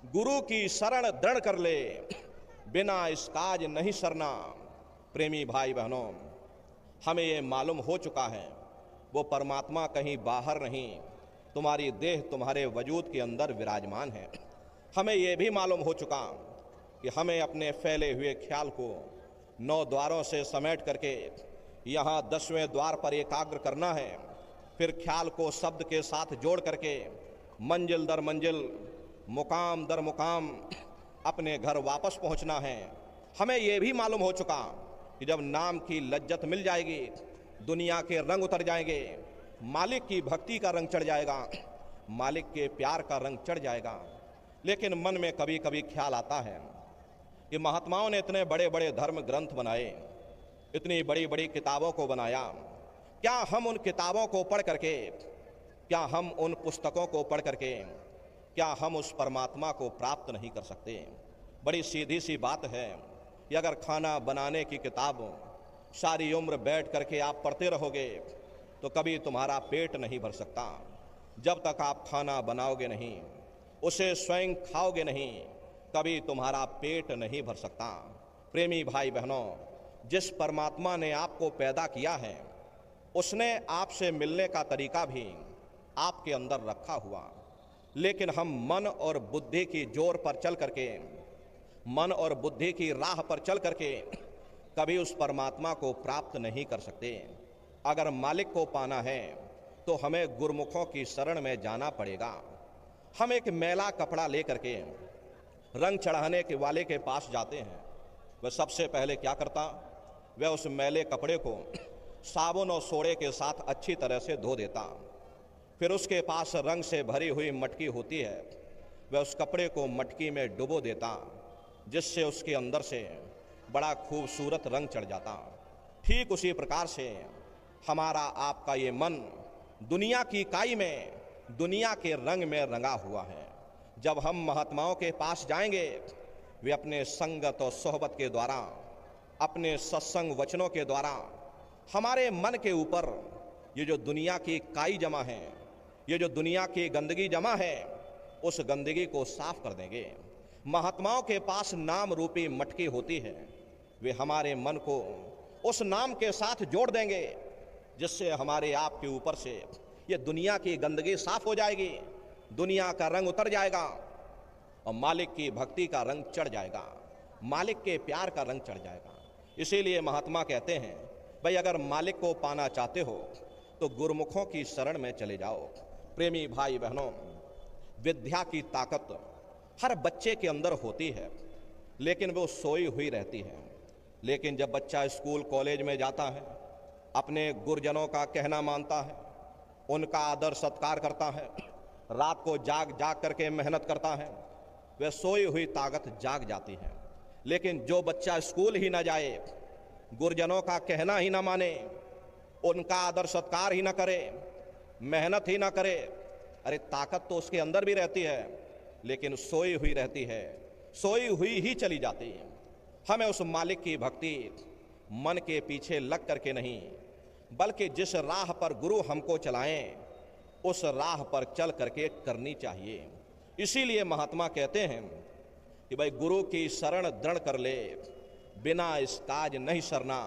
गुरु की शरण दृढ़ कर ले, बिना इस काज नहीं सरना। प्रेमी भाई बहनों, हमें ये मालूम हो चुका है वो परमात्मा कहीं बाहर नहीं, तुम्हारी देह तुम्हारे वजूद के अंदर विराजमान है। हमें ये भी मालूम हो चुका कि हमें अपने फैले हुए ख्याल को 9 द्वारों से समेट करके यहाँ 10वें द्वार पर एकाग्र करना है। फिर ख्याल को शब्द के साथ जोड़ करके मंजिल दर मंजिल, मुकाम दर मुकाम अपने घर वापस पहुँचना है। हमें ये भी मालूम हो चुका कि जब नाम की लज्जत मिल जाएगी, दुनिया के रंग उतर जाएंगे, मालिक की भक्ति का रंग चढ़ जाएगा, मालिक के प्यार का रंग चढ़ जाएगा। लेकिन मन में कभी कभी ख्याल आता है कि महात्माओं ने इतने बड़े बड़े धर्म ग्रंथ बनाए, इतनी बड़ी बड़ी किताबों को बनाया, क्या हम उन किताबों को पढ़ करके, क्या हम उन पुस्तकों को पढ़ करके, क्या हम उस परमात्मा को प्राप्त नहीं कर सकते? बड़ी सीधी सी बात है कि अगर खाना बनाने की किताब सारी उम्र बैठ करके आप पढ़ते रहोगे तो कभी तुम्हारा पेट नहीं भर सकता। जब तक आप खाना बनाओगे नहीं, उसे स्वयं खाओगे नहीं, कभी तुम्हारा पेट नहीं भर सकता। प्रेमी भाई बहनों, जिस परमात्मा ने आपको पैदा किया है उसने आपसे मिलने का तरीका भी आपके अंदर रखा हुआ, लेकिन हम मन और बुद्धि की जोर पर चल करके, मन और बुद्धि की राह पर चल करके कभी उस परमात्मा को प्राप्त नहीं कर सकते। अगर मालिक को पाना है तो हमें गुरमुखों की शरण में जाना पड़ेगा। हम एक मैला कपड़ा लेकर के रंग चढ़ाने के वाले के पास जाते हैं, वह सबसे पहले क्या करता? वह उस मैले कपड़े को साबुन और सोडे के साथ अच्छी तरह से धो देता। फिर उसके पास रंग से भरी हुई मटकी होती है, वह उस कपड़े को मटकी में डुबो देता, जिससे उसके अंदर से बड़ा खूबसूरत रंग चढ़ जाता। ठीक उसी प्रकार से हमारा आपका ये मन दुनिया की काई में, दुनिया के रंग में रंगा हुआ है। जब हम महात्माओं के पास जाएंगे, वे अपने संगत और सोहबत के द्वारा, अपने सत्संग वचनों के द्वारा हमारे मन के ऊपर ये जो दुनिया की काई जमा है, ये जो दुनिया की गंदगी जमा है, उस गंदगी को साफ कर देंगे। महात्माओं के पास नाम रूपी मटकी होती है, वे हमारे मन को उस नाम के साथ जोड़ देंगे, जिससे हमारे आप के ऊपर से ये दुनिया की गंदगी साफ हो जाएगी, दुनिया का रंग उतर जाएगा और मालिक की भक्ति का रंग चढ़ जाएगा, मालिक के प्यार का रंग चढ़ जाएगा। इसीलिए महात्मा कहते हैं, भाई अगर मालिक को पाना चाहते हो तो गुरुमुखों की शरण में चले जाओ। प्रेमी भाई बहनों, विद्या की ताकत हर बच्चे के अंदर होती है, लेकिन वो सोई हुई रहती है। लेकिन जब बच्चा स्कूल कॉलेज में जाता है, अपने गुरुजनों का कहना मानता है, उनका आदर सत्कार करता है, रात को जाग जाग करके मेहनत करता है, वह सोई हुई ताकत जाग जाती है। लेकिन जो बच्चा स्कूल ही ना जाए, गुरुजनों का कहना ही ना माने, उनका आदर सत्कार ही ना करे, मेहनत ही ना करे, अरे ताकत तो उसके अंदर भी रहती है, लेकिन सोई हुई रहती है, सोई हुई ही चली जाती है। हमें उस मालिक की भक्ति मन के पीछे लग करके नहीं, बल्कि जिस राह पर गुरु हमको चलाएं, उस राह पर चल करके करनी चाहिए। इसीलिए महात्मा कहते हैं कि भाई गुरु की शरण दृढ़ कर ले, बिना इस काज नहीं सरना।